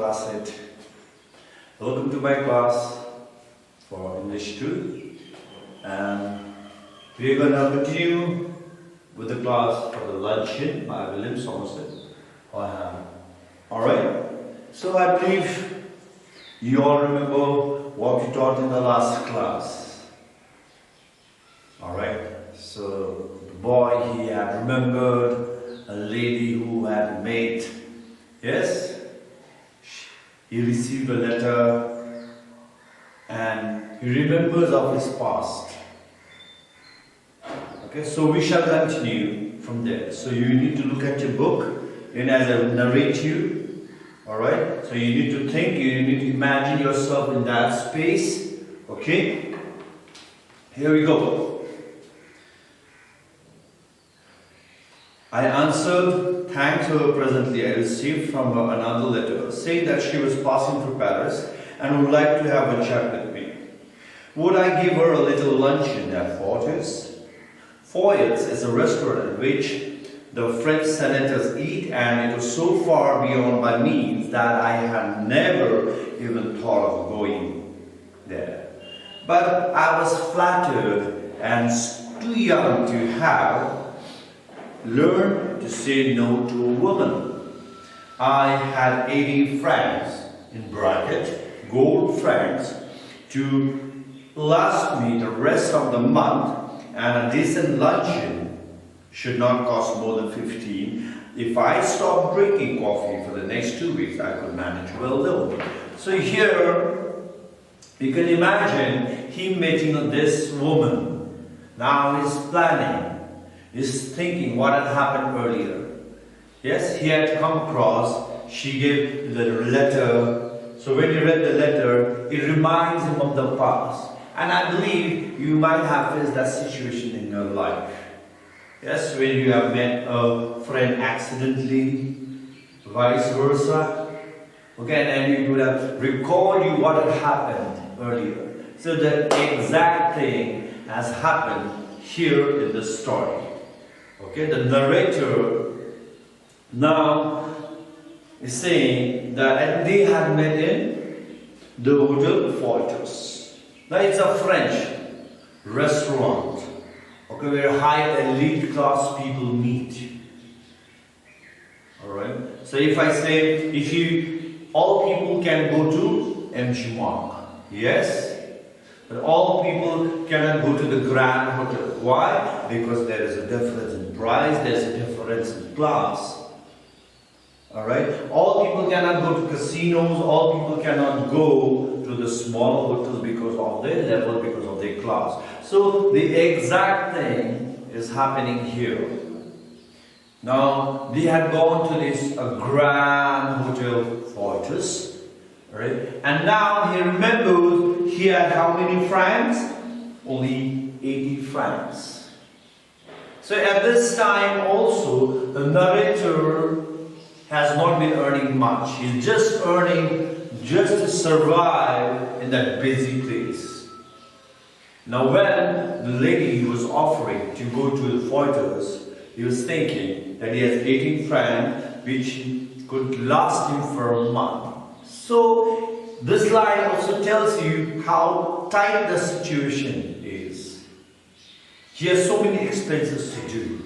class it. Welcome to my class for English 2, and we are going to continue with the class for the Luncheon by Somersez. Alright, so I believe you all remember what we taught in the last class. Alright, so the boy, he had remembered a lady who had met. Yes, he received a letter and he remembers of his past. Okay, so we shall continue from there. So you need to look at your book and as I narrate you. Alright, so you need to think, you need to imagine yourself in that space. Okay, here we go. I answered, thanks her presently I received from her another letter saying that she was passing through Paris and would like to have a chat with me. Would I give her a little luncheon at Fortis? Fortis is a restaurant in which the French senators eat, and it was so far beyond my means that I had never even thought of going there. But I was flattered and too young to have learned to say no to a woman. I had 80 francs, in bracket, gold francs, to last me the rest of the month, and a decent luncheon should not cost more than 15. If I stopped drinking coffee for the next 2 weeks, I could manage well though. So here, you can imagine him meeting this woman. Now he's planning. Is thinking what had happened earlier. Yes, he had come across, she gave the letter. So when you read the letter, it reminds him of the past. And I believe you might have faced that situation in your life. Yes, when you have met a friend accidentally, vice versa. Okay, and you would have recalled you what had happened earlier. So the exact thing has happened here in the story. Okay, the narrator now is saying that they had met in the Hotel Fortis. Now it's a French restaurant, okay, where high elite class people meet. Alright, so if I say, all people can go to MG Mark, yes? But all people cannot go to the Grand Hotel. Why? Because there is a difference in price, there is a difference in class. Alright? All people cannot go to casinos, all people cannot go to the small hotels because of their level, because of their class. So the exact thing is happening here. Now, they had gone to this Grand Hotel Fortis. Right? And now he remembers he had how many francs? Only 80 francs. So at this time also, the narrator has not been earning much. He's just earning just to survive in that busy place. Now when the lady was offering to go to the Fortis, he was thinking that he has 18 francs which could last him for a month. So, this line also tells you how tight the situation is. He has so many expenses to do.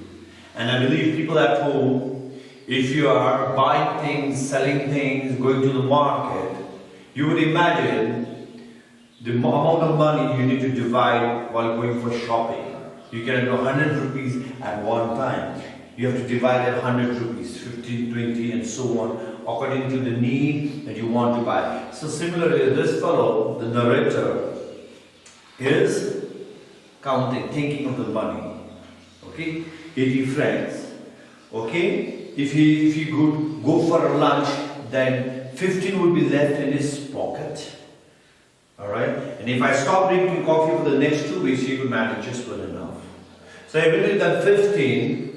And I believe people at home, if you are buying things, selling things, going to the market, you would imagine the amount of money you need to divide while going for shopping. You can do 100 rupees at one time. You have to divide that 100 rupees, 15, 20 and so on, according to the need that you want to buy. So similarly, this fellow, the narrator, is counting, thinking of the money. Okay, 80 francs. Okay, if he could go for a lunch, then 15 would be left in his pocket. Alright, and if I stop drinking coffee for the next 2 weeks, he could manage just well enough. So I believe that 15,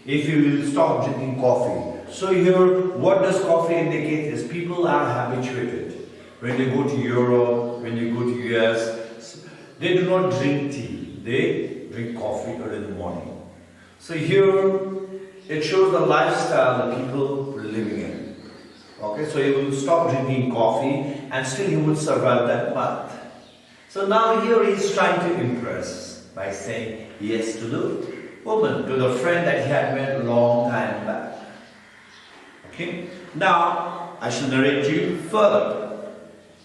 if you will stop drinking coffee. So here, what does coffee indicate is people are habituated. When they go to Europe, when they go to US, they do not drink tea. They drink coffee early in the morning. So here, it shows the lifestyle that people were living in. Okay, so he will stop drinking coffee and still he would survive that month. So now here he is trying to impress by saying yes to the woman, to the friend that he had met a long time back. Okay, now I shall narrate you further.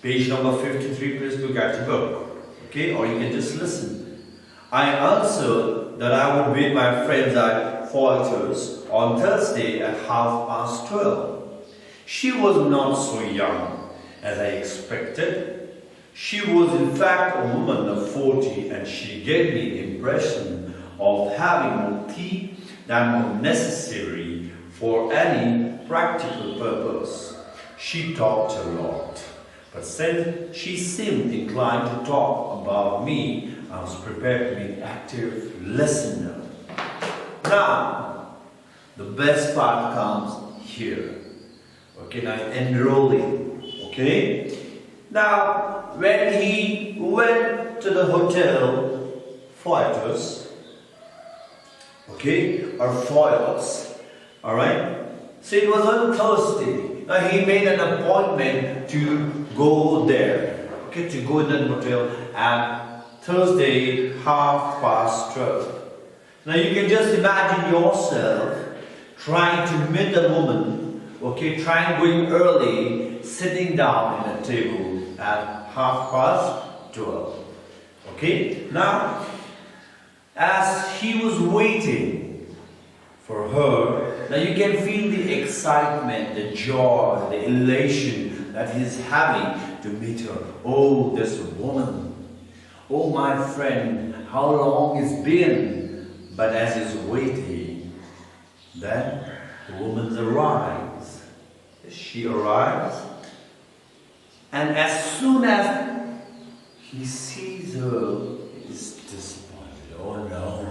Page number 53, please look at the book. Okay, or you can just listen. I answered that I would meet my friends at Falter's on Thursday at 12:30. She was not so young as I expected. She was in fact a woman of 40, and she gave me the impression of having more teeth than was necessary for any practical purpose. She talked a lot, but since she seemed inclined to talk about me, I was prepared to be an active listener. Now, the best part comes here. Okay, now enrolling. Okay? Now, when he went to the hotel, Foyers, okay, or Foyers, alright? So it was on Thursday. Now he made an appointment to go there, okay, to go in the hotel at Thursday, 12:30. Now you can just imagine yourself trying to meet a woman, okay, going early, sitting down in a table at 12:30. Okay, now as he was waiting for her, now you can feel the excitement, the joy, the elation that he's having to meet her. Oh, this woman. Oh, my friend, how long it's been. But as he's waiting, then the woman arrives. She arrives, and as soon as he sees her, he's disappointed. Oh no.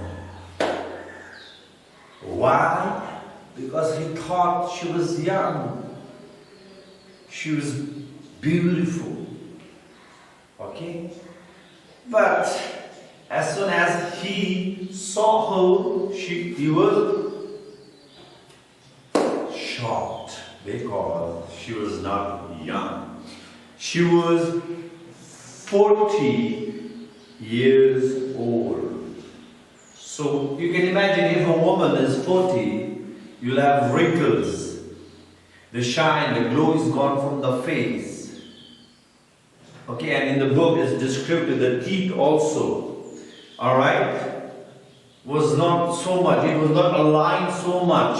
Why? Because he thought she was young. She was beautiful. Okay? But as soon as he saw her, he was shocked because she was not young. She was 40 years old. So you can imagine if a woman is 40, you'll have wrinkles. The shine, the glow is gone from the face. Okay, and in the book it's described the teeth also. Alright? Was not so much, it was not aligned so much.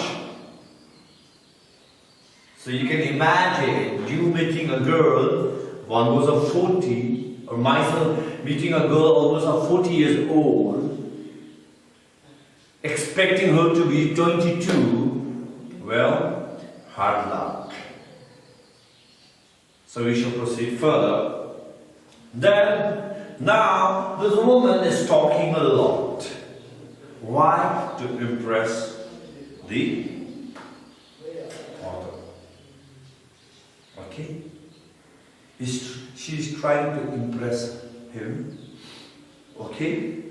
So you can imagine you meeting a girl, one was a 40, or myself meeting a girl almost a 40 years old, expecting her to be 22, well, hard luck. So we shall proceed further. Then, now, this woman is talking a lot. Why? To impress the author. Okay? She's trying to impress him. Okay?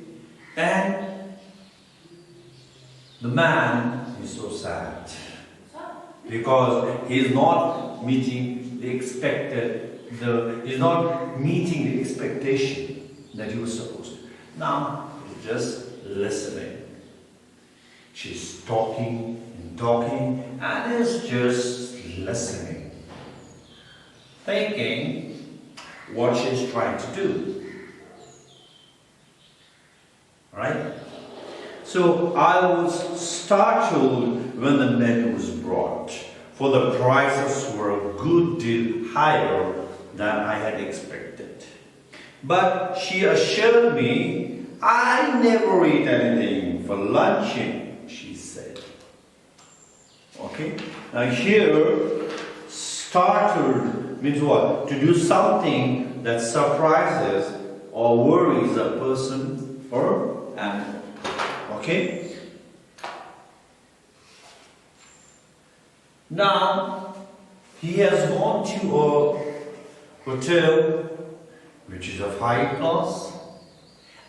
And the man is so sad because he is not meeting the he's not meeting the expectation that he was supposed to. Now he's just listening. She's talking and he's just listening, thinking what she's trying to do. Alright? So I was startled when the menu was brought, for the prices were a good deal higher than I had expected. But she assured me, I never eat anything for luncheon, she said. Okay? Now here, startled means what? To do something that surprises or worries a person or animal. Okay? Now, he has gone to a hotel which is of high class,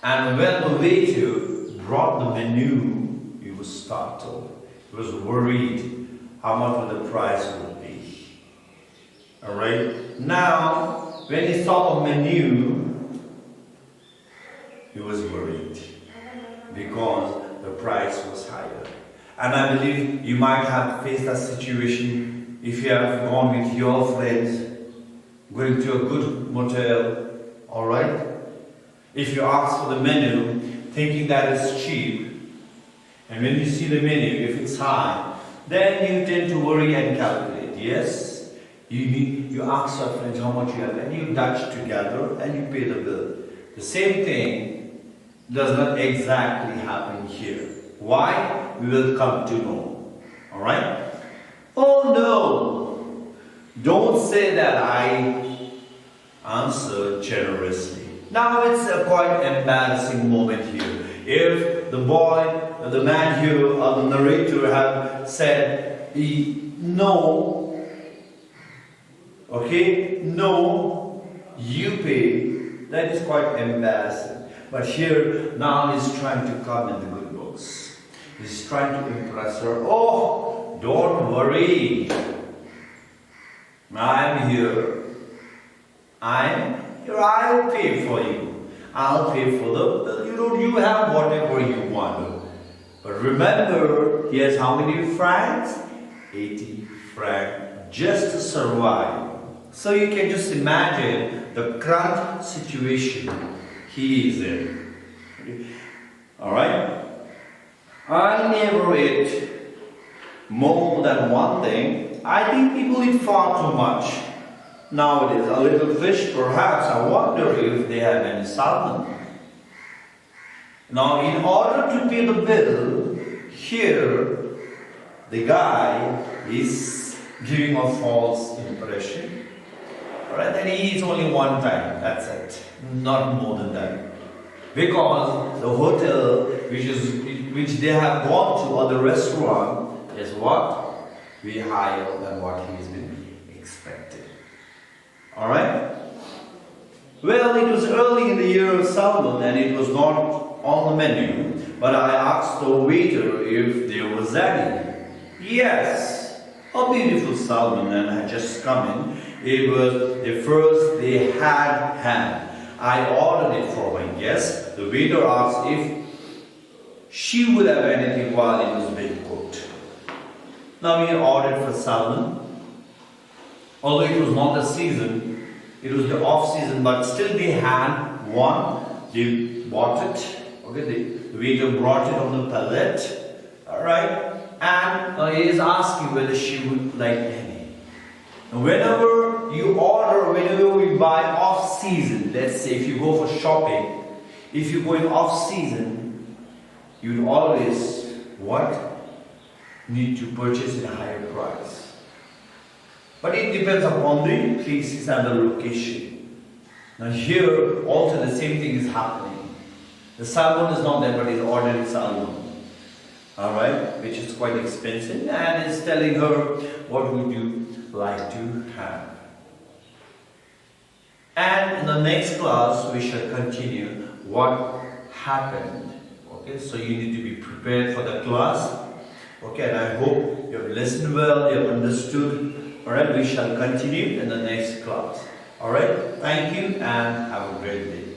and when the waiter brought the menu, he was startled. He was worried how much the price would be. Alright? Now, when he saw a menu, he was worried because the price was higher. And I believe you might have faced that situation if you have gone with your friends, going to a good motel, alright? If you ask for the menu, thinking that it's cheap, and when you see the menu, if it's high, then you tend to worry and calculate, yes? You ask your friends how much you have, and you Dutch together, and you pay the bill. The same thing does not exactly happen here. Why? We will come to know. Alright? Oh no! Don't say that I answered generously. Now it's a quite embarrassing moment here. If the boy, the man here, or the narrator had said no, okay, no, you pay, that is quite embarrassing. But here, now he's trying to come in the good books. He's trying to impress her. Oh, don't worry. I'm here. I'll pay for you. I'll pay for you have whatever you want. But remember, he has how many francs? 80 francs just to survive. So you can just imagine the current situation he is in. Alright? I never ate more than one thing. I think people eat far too much nowadays. A little fish, perhaps. I wonder if they have any salmon. Now, in order to pay the bill, here the guy is giving a false impression. Alright, then he eats only one time. That's it. Not more than that. Because the hotel which they have gone to, or the restaurant, is what? Way higher than what he's been expecting. Alright? Well, it was early in the year of salmon and it was not on the menu, but I asked the waiter if there was any. Yes, a beautiful salmon and had just come in. It was the first they had. I ordered it for my guest. The waiter asked if she would have anything while it was being cooked. Now we ordered for salmon. Although it was not the season, it was the off season, but still they had one. They bought it. Okay, the waiter brought it on the pallet. Alright, and he is asking whether she would like any. Now, whenever you order, whenever we buy off season, let's say if you go for shopping, if you go in off season, you always what? Need to purchase at a higher price. But it depends upon the places and the location. Now here also the same thing is happening. The salmon is not there, but he's ordering salmon. Alright, which is quite expensive, and is telling her what would you like to have. And in the next class we shall continue what happened. Okay, so you need to be prepared for the class. Okay, and I hope you have listened well, you have understood. Alright, we shall continue in the next class. Alright, thank you and have a great day.